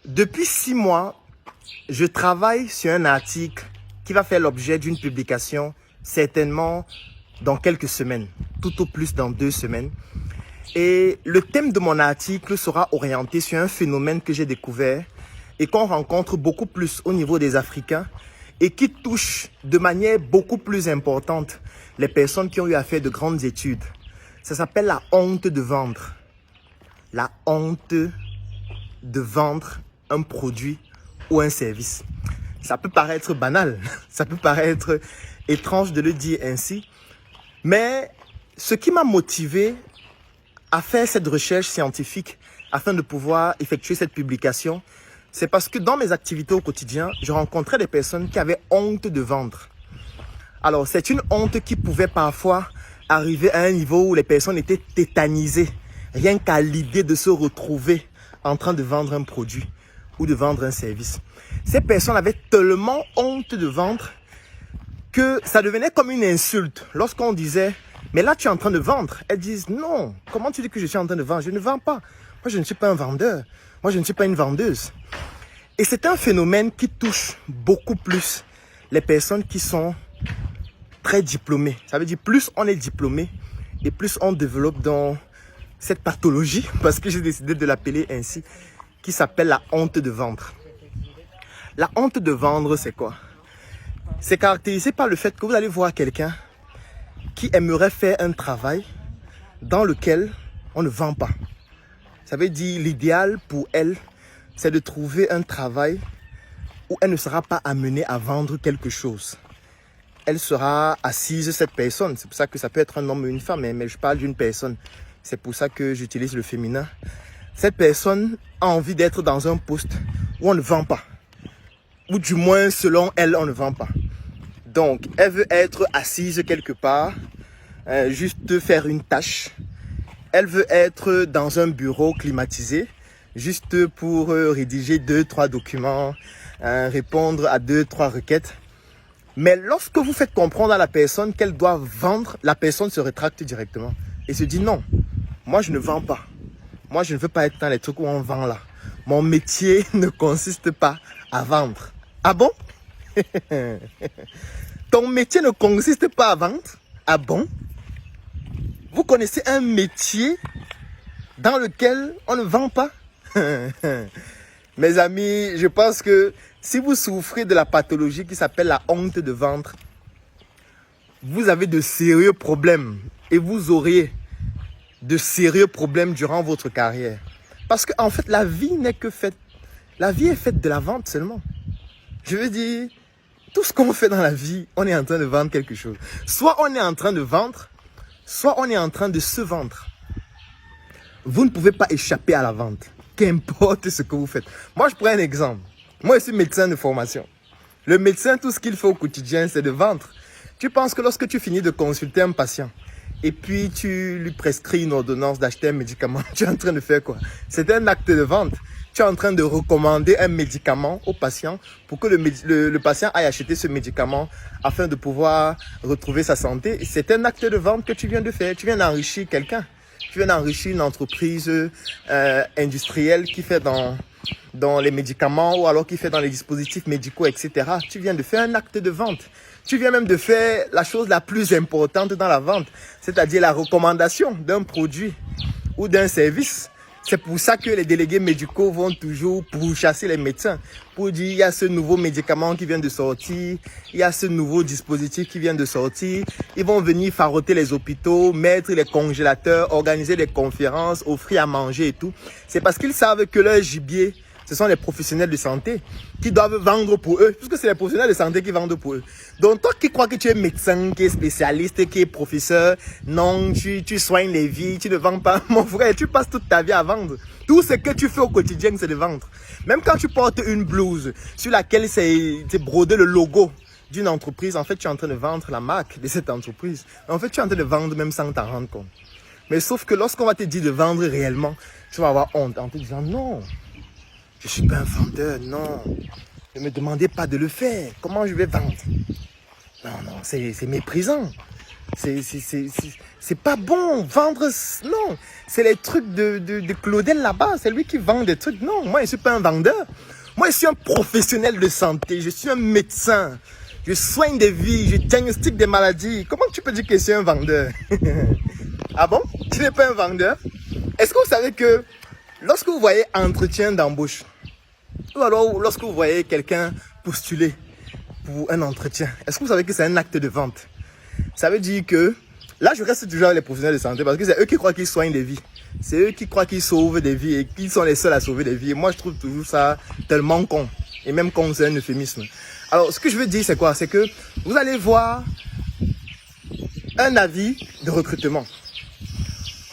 Depuis 6 mois, je travaille sur un article qui va faire l'objet d'une publication certainement dans quelques semaines, tout au plus dans 2 semaines. Et le thème de mon article sera orienté sur un phénomène que j'ai découvert et qu'on rencontre beaucoup plus au niveau des Africains et qui touche de manière beaucoup plus importante les personnes qui ont eu à faire de grandes études. Ça s'appelle la honte de vendre. La honte de vendre un produit ou un service. Ça peut paraître banal, ça peut paraître étrange de le dire ainsi, mais ce qui m'a motivé à faire cette recherche scientifique afin de pouvoir effectuer cette publication, c'est parce que dans mes activités au quotidien, je rencontrais des personnes qui avaient honte de vendre. Alors, c'est une honte qui pouvait parfois arriver à un niveau où les personnes étaient tétanisées, rien qu'à l'idée de se retrouver en train de vendre un produit ou de vendre un service. Ces personnes avaient tellement honte de vendre que ça devenait comme une insulte. Lorsqu'on disait, mais là tu es en train de vendre, elles disent, non, comment tu dis que je suis en train de vendre? Je ne vends pas. Moi je ne suis pas un vendeur. Moi je ne suis pas une vendeuse. Et c'est un phénomène qui touche beaucoup plus les personnes qui sont très diplômées. Ça veut dire plus on est diplômé et plus on développe dans cette pathologie, parce que j'ai décidé de l'appeler ainsi, qui s'appelle la honte de vendre. La honte de vendre, c'est quoi? C'est caractérisé par le fait que vous allez voir quelqu'un qui aimerait faire un travail dans lequel on ne vend pas. Ça veut dire l'idéal pour elle, c'est de trouver un travail où elle ne sera pas amenée à vendre quelque chose. Elle sera assise, cette personne. C'est pour ça que ça peut être un homme ou une femme, mais je parle d'une personne. C'est pour ça que j'utilise le féminin. Cette personne a envie d'être dans un poste où on ne vend pas. Ou du moins, selon elle, on ne vend pas. Donc, elle veut être assise quelque part, juste faire une tâche. Elle veut être dans un bureau climatisé, juste pour rédiger 2-3 documents, répondre à 2-3 requêtes. Mais lorsque vous faites comprendre à la personne qu'elle doit vendre, la personne se rétracte directement et se dit non, moi je ne vends pas. Moi je ne veux pas être dans les trucs où on vend là. Mon métier ne consiste pas à vendre. Ah bon? Ton métier ne consiste pas à vendre? Ah bon? Vous connaissez un métier dans lequel on ne vend pas? Mes amis, je pense que si vous souffrez de la pathologie qui s'appelle la honte de vendre, vous avez de sérieux problèmes et vous auriez de sérieux problèmes durant votre carrière. Parce qu'en fait, la vie n'est que faite. La vie est faite de la vente seulement. Je veux dire, tout ce qu'on fait dans la vie, on est en train de vendre quelque chose. Soit on est en train de vendre, soit on est en train de se vendre. Vous ne pouvez pas échapper à la vente, qu'importe ce que vous faites. Moi, je prends un exemple. Moi, je suis médecin de formation. Le médecin, tout ce qu'il fait au quotidien, c'est de vendre. Tu penses que lorsque tu finis de consulter un patient, et puis tu lui prescris une ordonnance d'acheter un médicament, tu es en train de faire quoi? C'est un acte de vente. Tu es en train de recommander un médicament au patient pour que le patient aille acheter ce médicament afin de pouvoir retrouver sa santé. C'est un acte de vente que tu viens de faire. Tu viens d'enrichir quelqu'un. Tu viens d'enrichir une entreprise industrielle qui fait dans les médicaments ou alors qui fait dans les dispositifs médicaux, etc. Tu viens de faire un acte de vente. Tu viens même de faire la chose la plus importante dans la vente, c'est-à-dire la recommandation d'un produit ou d'un service. C'est pour ça que les délégués médicaux vont toujours pourchasser les médecins pour dire il y a ce nouveau médicament qui vient de sortir, il y a ce nouveau dispositif qui vient de sortir. Ils vont venir faroter les hôpitaux, mettre les congélateurs, organiser des conférences, offrir à manger et tout. C'est parce qu'ils savent que leur gibier, ce sont les professionnels de santé qui doivent vendre pour eux, puisque c'est les professionnels de santé qui vendent pour eux. Donc toi qui crois que tu es médecin, qui es spécialiste, qui es professeur, non, tu soignes les vies, tu ne vends pas. Mon frère, tu passes toute ta vie à vendre. Tout ce que tu fais au quotidien, c'est de vendre. Même quand tu portes une blouse sur laquelle c'est brodé le logo d'une entreprise, en fait, tu es en train de vendre la marque de cette entreprise. En fait, tu es en train de vendre même sans t'en rendre compte. Mais sauf que lorsqu'on va te dire de vendre réellement, tu vas avoir honte en te disant non. Je ne suis pas un vendeur, non. Ne me demandez pas de le faire. Comment je vais vendre? Non, c'est méprisant. C'est pas bon. Vendre, non. C'est les trucs de Claudel là-bas. C'est lui qui vend des trucs. Non, moi, je suis pas un vendeur. Moi, je suis un professionnel de santé. Je suis un médecin. Je soigne des vies. Je diagnostique des maladies. Comment tu peux dire que je suis un vendeur? Ah bon? Tu n'es pas un vendeur? Est-ce que vous savez que lorsque vous voyez entretien d'embauche, ou alors lorsque vous voyez quelqu'un postuler pour un entretien, est-ce que vous savez que c'est un acte de vente? Ça veut dire que, là je reste toujours avec les professionnels de santé parce que c'est eux qui croient qu'ils soignent des vies. C'est eux qui croient qu'ils sauvent des vies et qu'ils sont les seuls à sauver des vies. Et moi je trouve toujours ça tellement con. Et même con, c'est un euphémisme. Alors ce que je veux dire c'est quoi? C'est que vous allez voir un avis de recrutement.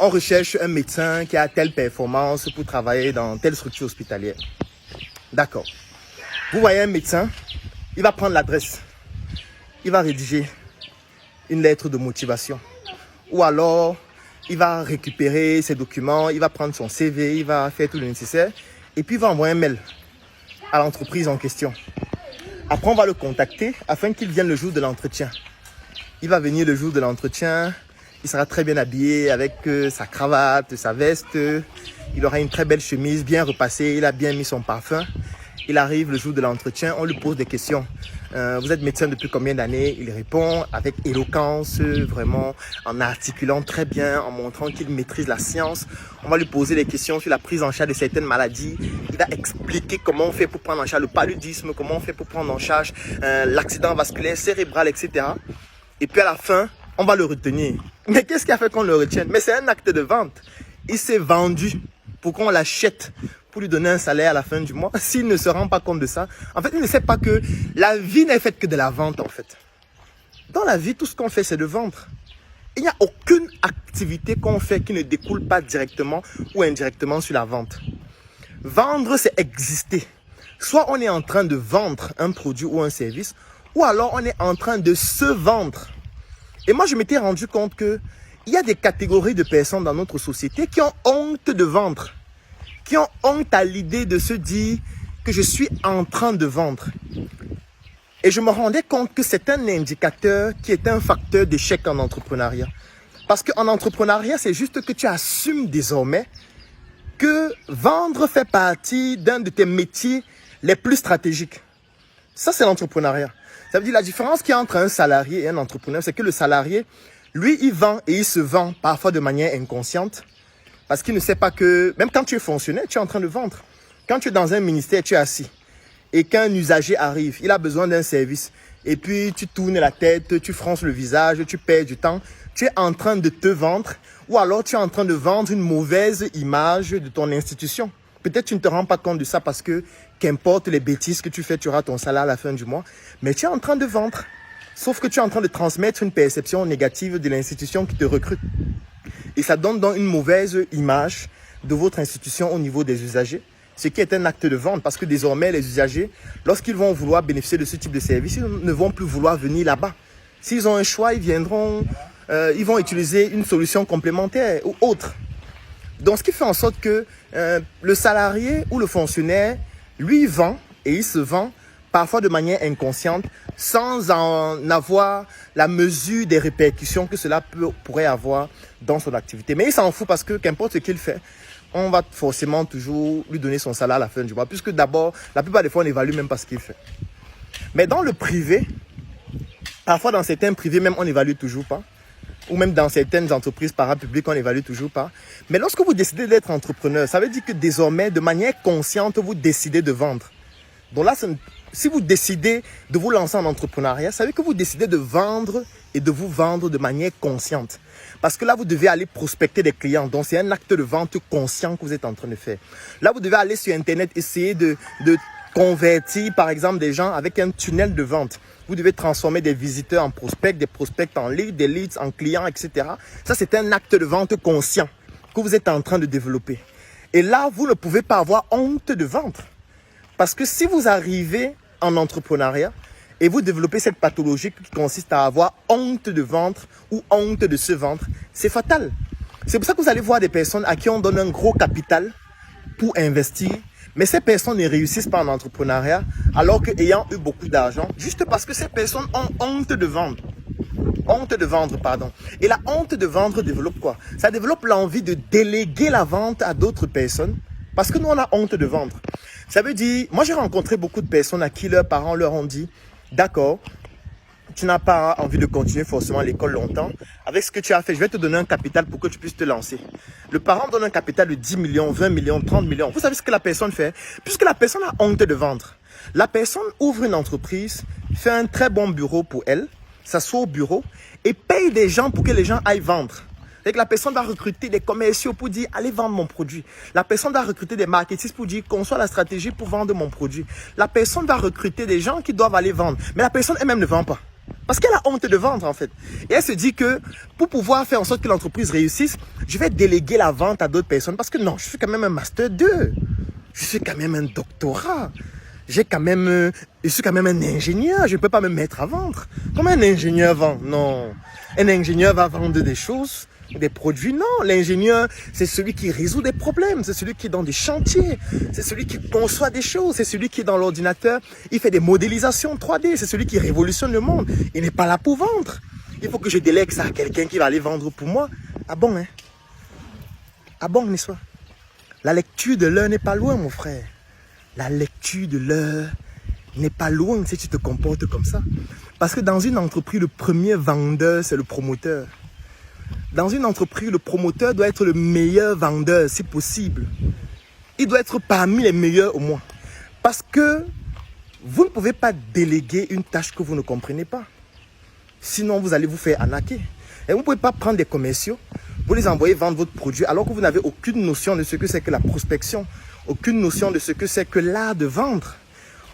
On recherche un médecin qui a telle performance pour travailler dans telle structure hospitalière. D'accord. Vous voyez un médecin, il va prendre l'adresse. Il va rédiger une lettre de motivation. Ou alors, il va récupérer ses documents, il va prendre son CV, il va faire tout le nécessaire. Et puis, il va envoyer un mail à l'entreprise en question. Après, on va le contacter afin qu'il vienne le jour de l'entretien. Il va venir le jour de l'entretien. Il sera très bien habillé avec sa cravate, sa veste. Il aura une très belle chemise bien repassée. Il a bien mis son parfum. Il arrive le jour de l'entretien. On lui pose des questions. Vous êtes médecin depuis combien d'années? Il répond avec éloquence, vraiment en articulant très bien, en montrant qu'il maîtrise la science. On va lui poser des questions sur la prise en charge de certaines maladies. Il va expliquer comment on fait pour prendre en charge le paludisme, comment on fait pour prendre en charge l'accident vasculaire cérébral, etc. Et puis à la fin, on va le retenir. Mais qu'est-ce qui a fait qu'on le retienne? Mais c'est un acte de vente. Il s'est vendu pour qu'on l'achète, pour lui donner un salaire à la fin du mois. S'il ne se rend pas compte de ça, en fait, il ne sait pas que la vie n'est faite que de la vente, en fait. Dans la vie, tout ce qu'on fait, c'est de vendre. Il n'y a aucune activité qu'on fait qui ne découle pas directement ou indirectement sur la vente. Vendre, c'est exister. Soit on est en train de vendre un produit ou un service, ou alors on est en train de se vendre. Et moi, je m'étais rendu compte que il y a des catégories de personnes dans notre société qui ont honte de vendre, qui ont honte à l'idée de se dire que je suis en train de vendre. Et je me rendais compte que c'est un indicateur qui est un facteur d'échec en entrepreneuriat. Parce qu'en entrepreneuriat, c'est juste que tu assumes désormais que vendre fait partie d'un de tes métiers les plus stratégiques. Ça, c'est l'entrepreneuriat. Ça veut dire la différence qu'il y a entre un salarié et un entrepreneur, c'est que le salarié, lui, il vend et il se vend parfois de manière inconsciente parce qu'il ne sait pas que, même quand tu es fonctionnaire, tu es en train de vendre. Quand tu es dans un ministère, tu es assis et qu'un usager arrive, il a besoin d'un service et puis tu tournes la tête, tu fronces le visage, tu perds du temps, tu es en train de te vendre ou alors tu es en train de vendre une mauvaise image de ton institution. Peut-être tu ne te rends pas compte de ça parce que qu'importe les bêtises que tu fais, tu auras ton salaire à la fin du mois. Mais tu es en train de vendre. Sauf que tu es en train de transmettre une perception négative de l'institution qui te recrute. Et ça donne donc une mauvaise image de votre institution au niveau des usagers. Ce qui est un acte de vente parce que désormais les usagers, lorsqu'ils vont vouloir bénéficier de ce type de service, ils ne vont plus vouloir venir là-bas. S'ils ont un choix, ils vont utiliser une solution complémentaire ou autre. Donc, ce qui fait en sorte que le salarié ou le fonctionnaire, lui, vend et il se vend parfois de manière inconsciente sans en avoir la mesure des répercussions que cela pourrait avoir dans son activité. Mais il s'en fout parce que qu'importe ce qu'il fait, on va forcément toujours lui donner son salaire à la fin du mois. Puisque d'abord, la plupart des fois, on n'évalue même pas ce qu'il fait. Mais dans le privé, parfois dans certains privés même, on n'évalue toujours pas. Ou même dans certaines entreprises parapubliques, on n'évalue toujours pas. Mais lorsque vous décidez d'être entrepreneur, ça veut dire que désormais, de manière consciente, vous décidez de vendre. Donc là, si vous décidez de vous lancer en entrepreneuriat, ça veut dire que vous décidez de vendre et de vous vendre de manière consciente. Parce que là, vous devez aller prospecter des clients. Donc, c'est un acte de vente conscient que vous êtes en train de faire. Là, vous devez aller sur Internet, essayer de convertir, par exemple, des gens avec un tunnel de vente. Vous devez transformer des visiteurs en prospects, des prospects en leads, des leads en clients, etc. Ça, c'est un acte de vente conscient que vous êtes en train de développer. Et là, vous ne pouvez pas avoir honte de vendre. Parce que si vous arrivez en entrepreneuriat et vous développez cette pathologie qui consiste à avoir honte de vendre ou honte de se vendre, c'est fatal. C'est pour ça que vous allez voir des personnes à qui on donne un gros capital pour investir. Mais ces personnes ne réussissent pas en entrepreneuriat alors qu'ayant eu beaucoup d'argent, juste parce que ces personnes ont honte de vendre. Honte de vendre, pardon. Et la honte de vendre développe quoi? Ça développe l'envie de déléguer la vente à d'autres personnes. Parce que nous, on a honte de vendre. Ça veut dire, moi j'ai rencontré beaucoup de personnes à qui leurs parents leur ont dit, d'accord, tu n'as pas envie de continuer forcément l'école longtemps. Avec ce que tu as fait, je vais te donner un capital pour que tu puisses te lancer. Le parent donne un capital de 10 millions, 20 millions, 30 millions. Vous savez ce que la personne fait? Puisque la personne a honte de vendre. La personne ouvre une entreprise, fait un très bon bureau pour elle, s'assoit au bureau et paye des gens pour que les gens aillent vendre. C'est que la personne va recruter des commerciaux pour dire allez vendre mon produit. La personne va recruter des marketistes pour dire conçois la stratégie pour vendre mon produit. La personne va recruter des gens qui doivent aller vendre. Mais la personne elle-même ne vend pas. Parce qu'elle a honte de vendre en fait. Et elle se dit que pour pouvoir faire en sorte que l'entreprise réussisse, je vais déléguer la vente à d'autres personnes. Parce que non, je suis quand même un master 2. Je suis quand même un doctorat. Je suis quand même un ingénieur. Je ne peux pas me mettre à vendre. Comment un ingénieur vend? Non. Un ingénieur va vendre des choses, des produits. Non, l'ingénieur, c'est celui qui résout des problèmes. C'est celui qui est dans des chantiers. C'est celui qui conçoit des choses. C'est celui qui est dans l'ordinateur. Il fait des modélisations 3D. C'est celui qui révolutionne le monde. Il n'est pas là pour vendre. Il faut que je délègue ça à quelqu'un qui va aller vendre pour moi. Ah bon, hein? Ah bon, n'est-ce pas? La lecture de l'heure n'est pas loin, mon frère. La lecture de l'heure n'est pas loin si tu te comportes comme ça. Parce que dans une entreprise, le premier vendeur, c'est le promoteur. Dans une entreprise, le promoteur doit être le meilleur vendeur, si possible. Il doit être parmi les meilleurs au moins. Parce que vous ne pouvez pas déléguer une tâche que vous ne comprenez pas. Sinon, vous allez vous faire arnaquer. Et vous ne pouvez pas prendre des commerciaux, vous les envoyer vendre votre produit alors que vous n'avez aucune notion de ce que c'est que la prospection, aucune notion de ce que c'est que l'art de vendre,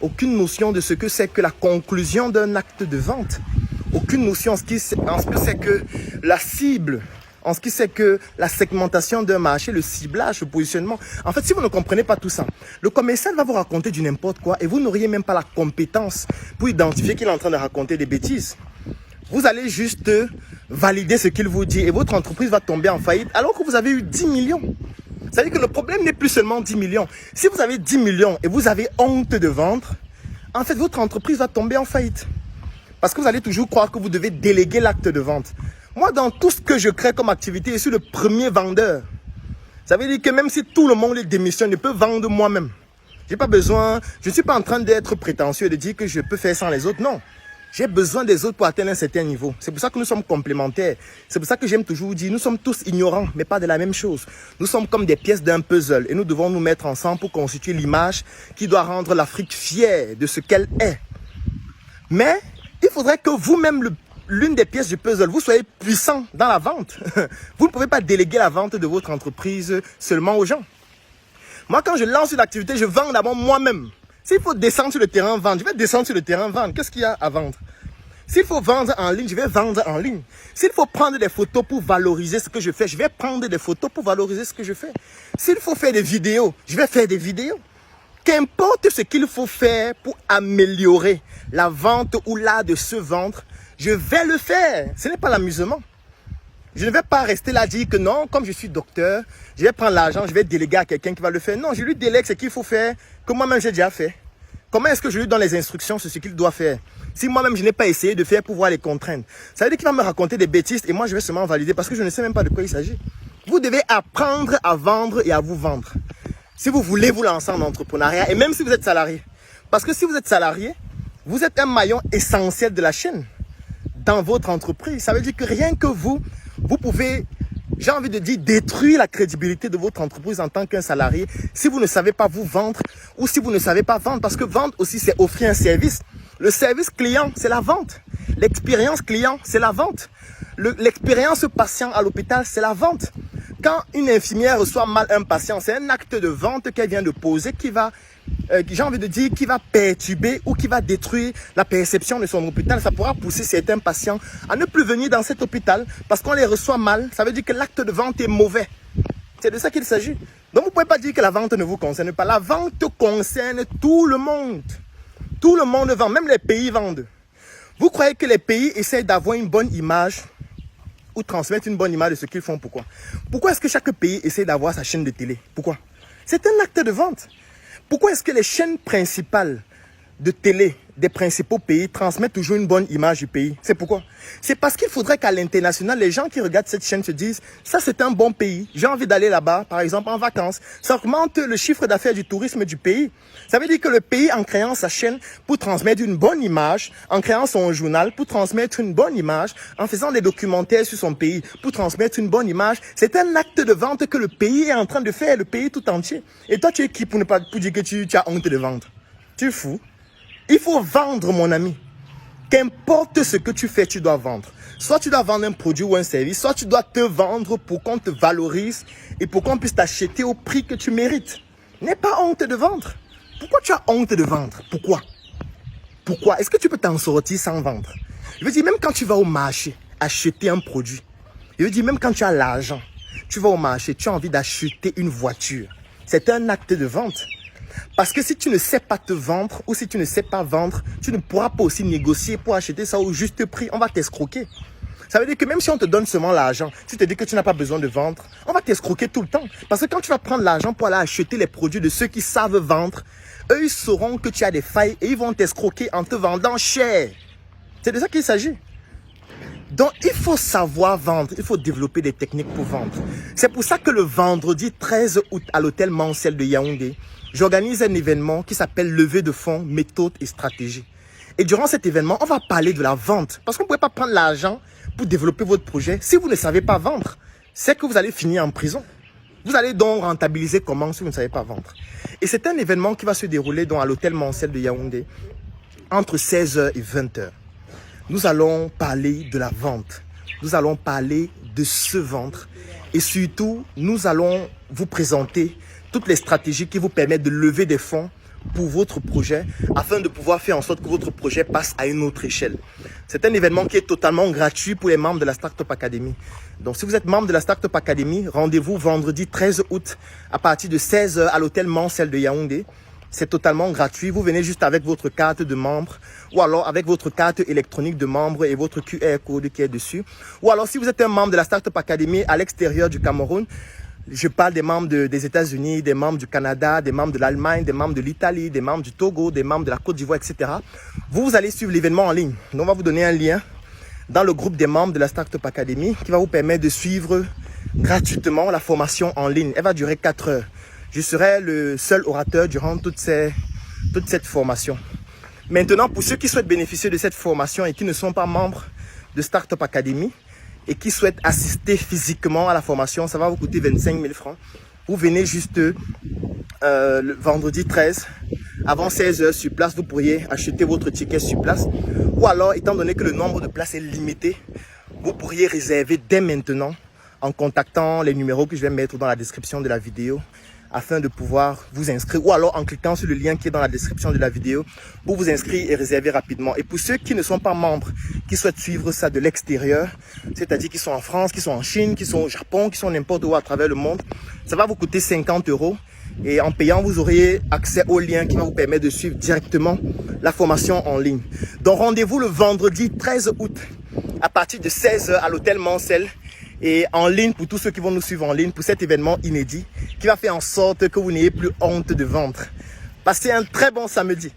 aucune notion de ce que c'est que la conclusion d'un acte de vente, aucune notion en ce que c'est que la cible, en ce qui c'est que la segmentation d'un marché, le ciblage, le positionnement. En fait, si vous ne comprenez pas tout ça, le commercial va vous raconter du n'importe quoi et vous n'auriez même pas la compétence pour identifier qu'il est en train de raconter des bêtises. Vous allez juste valider ce qu'il vous dit et votre entreprise va tomber en faillite alors que vous avez eu 10 millions. C'est-à-dire que le problème n'est plus seulement 10 millions. Si vous avez 10 millions et vous avez honte de vendre, en fait, votre entreprise va tomber en faillite. Parce que vous allez toujours croire que vous devez déléguer l'acte de vente. Moi, dans tout ce que je crée comme activité, je suis le premier vendeur. Ça veut dire que même si tout le monde démissionne, je peux vendre moi-même. J'ai pas besoin, je ne suis pas en train d'être prétentieux et de dire que je peux faire sans les autres. Non. J'ai besoin des autres pour atteindre un certain niveau. C'est pour ça que nous sommes complémentaires. C'est pour ça que j'aime toujours dire, nous sommes tous ignorants, mais pas de la même chose. Nous sommes comme des pièces d'un puzzle et nous devons nous mettre ensemble pour constituer l'image qui doit rendre l'Afrique fière de ce qu'elle est. Mais il faudrait que vous-même, l'une des pièces du puzzle, vous soyez puissant dans la vente. Vous ne pouvez pas déléguer la vente de votre entreprise seulement aux gens. Moi, quand je lance une activité, je vends d'abord moi-même. S'il faut descendre sur le terrain vendre, je vais descendre sur le terrain vendre. Qu'est-ce qu'il y a à vendre? S'il faut vendre en ligne, je vais vendre en ligne. S'il faut prendre des photos pour valoriser ce que je fais, je vais prendre des photos pour valoriser ce que je fais. S'il faut faire des vidéos, je vais faire des vidéos. Qu'importe ce qu'il faut faire pour améliorer la vente ou l'art de se vendre, je vais le faire. Ce n'est pas l'amusement. Je ne vais pas rester là à dire que non, comme je suis docteur, je vais prendre l'argent, je vais déléguer à quelqu'un qui va le faire. Non, je lui délègue ce qu'il faut faire, que moi-même j'ai déjà fait. Comment est-ce que je lui donne les instructions sur ce qu'il doit faire? Si moi-même je n'ai pas essayé de faire pour voir les contraintes, ça veut dire qu'il va me raconter des bêtises et moi je vais seulement valider parce que je ne sais même pas de quoi il s'agit. Vous devez apprendre à vendre et à vous vendre. Si vous voulez vous lancer en entrepreneuriat et même si vous êtes salarié. Parce que si vous êtes salarié, vous êtes un maillon essentiel de la chaîne dans votre entreprise. Ça veut dire que rien que vous pouvez, j'ai envie de dire, détruire la crédibilité de votre entreprise en tant qu'un salarié si vous ne savez pas vous vendre ou si vous ne savez pas vendre. Parce que vendre aussi, c'est offrir un service. Le service client, c'est la vente. L'expérience client, c'est la vente. L'expérience patient à l'hôpital, c'est la vente. Quand une infirmière reçoit mal un patient, c'est un acte de vente qu'elle vient de poser qui va, j'ai envie de dire, qui va perturber ou qui va détruire la perception de son hôpital. Ça pourra pousser certains patients à ne plus venir dans cet hôpital parce qu'on les reçoit mal. Ça veut dire que l'acte de vente est mauvais. C'est de ça qu'il s'agit. Donc vous ne pouvez pas dire que la vente ne vous concerne pas. La vente concerne tout le monde. Tout le monde vend, même les pays vendent. Vous croyez que les pays essayent d'avoir une bonne image ou transmettre une bonne image de ce qu'ils font? Pourquoi? Pourquoi est-ce que chaque pays essaie d'avoir sa chaîne de télé? Pourquoi? C'est un acte de vente. Pourquoi est-ce que les chaînes principales de télé des principaux pays transmettent toujours une bonne image du pays. C'est pourquoi? C'est parce qu'il faudrait qu'à l'international, les gens qui regardent cette chaîne se disent « ça c'est un bon pays, j'ai envie d'aller là-bas, par exemple en vacances ». Ça augmente le chiffre d'affaires du tourisme du pays. Ça veut dire que le pays, en créant sa chaîne pour transmettre une bonne image, en créant son journal pour transmettre une bonne image, en faisant des documentaires sur son pays pour transmettre une bonne image, c'est un acte de vente que le pays est en train de faire, le pays tout entier. Et toi, tu es qui pour dire que tu as honte de vendre? Tu es fou? Il faut vendre, mon ami. Qu'importe ce que tu fais, tu dois vendre. Soit tu dois vendre un produit ou un service, soit tu dois te vendre pour qu'on te valorise et pour qu'on puisse t'acheter au prix que tu mérites. N'aie pas honte de vendre. Pourquoi tu as honte de vendre? Pourquoi? Pourquoi? Est-ce que tu peux t'en sortir sans vendre? Je veux dire, même quand tu vas au marché acheter un produit, je veux dire, même quand tu as l'argent, tu vas au marché, tu as envie d'acheter une voiture. C'est un acte de vente. Parce que si tu ne sais pas te vendre ou si tu ne sais pas vendre, tu ne pourras pas aussi négocier pour acheter ça au juste prix. On va t'escroquer. Ça veut dire que même si on te donne seulement l'argent, si tu te dis que tu n'as pas besoin de vendre, on va t'escroquer tout le temps. Parce que quand tu vas prendre l'argent pour aller acheter les produits de ceux qui savent vendre, eux, ils sauront que tu as des failles et ils vont t'escroquer en te vendant cher. C'est de ça qu'il s'agit. Donc, il faut savoir vendre, il faut développer des techniques pour vendre. C'est pour ça que le vendredi 13 août à l'hôtel Mancel de Yaoundé, j'organise un événement qui s'appelle Levée de fonds, méthode et stratégie. Et durant cet événement, on va parler de la vente. Parce qu'on ne pouvait pas prendre l'argent pour développer votre projet. Si vous ne savez pas vendre, c'est que vous allez finir en prison. Vous allez donc rentabiliser comment si vous ne savez pas vendre. Et c'est un événement qui va se dérouler donc à l'hôtel Mancel de Yaoundé entre 16h et 20h. Nous allons parler de la vente. Nous allons parler de se vendre. Et surtout, nous allons vous présenter toutes les stratégies qui vous permettent de lever des fonds pour votre projet afin de pouvoir faire en sorte que votre projet passe à une autre échelle. C'est un événement qui est totalement gratuit pour les membres de la Startup Academy. Donc, si vous êtes membre de la Startup Academy, rendez-vous vendredi 13 août à partir de 16h à l'hôtel Mancel de Yaoundé. C'est totalement gratuit. Vous venez juste avec votre carte de membre ou alors avec votre carte électronique de membre et votre QR code qui est dessus. Ou alors, si vous êtes un membre de la Startup Academy à l'extérieur du Cameroun, je parle des membres des États-Unis, des membres du Canada, des membres de l'Allemagne, des membres de l'Italie, des membres du Togo, des membres de la Côte d'Ivoire, etc. Vous allez suivre l'événement en ligne. Donc, on va vous donner un lien dans le groupe des membres de la Startup Academy qui va vous permettre de suivre gratuitement la formation en ligne. Elle va durer 4 heures. Je serai le seul orateur durant toute cette formation. Maintenant, pour ceux qui souhaitent bénéficier de cette formation et qui ne sont pas membres de Startup Academy et qui souhaitent assister physiquement à la formation, ça va vous coûter 25 000 francs. Vous venez juste le vendredi 13, avant 16h sur place, vous pourriez acheter votre ticket sur place. Ou alors, étant donné que le nombre de places est limité, vous pourriez réserver dès maintenant en contactant les numéros que je vais mettre dans la description de la vidéo afin de pouvoir vous inscrire ou alors en cliquant sur le lien qui est dans la description de la vidéo pour vous inscrire et réserver rapidement. Et pour ceux qui ne sont pas membres, qui souhaitent suivre ça de l'extérieur, c'est-à-dire qui sont en France, qui sont en Chine, qui sont au Japon, qui sont n'importe où à travers le monde, ça va vous coûter 50 € et en payant, vous aurez accès au lien qui va vous permettre de suivre directement la formation en ligne. Donc rendez-vous le vendredi 13 août à partir de 16h à l'hôtel Mancel et en ligne pour tous ceux qui vont nous suivre en ligne pour cet événement inédit qui va faire en sorte que vous n'ayez plus honte de vendre. Passez un très bon samedi.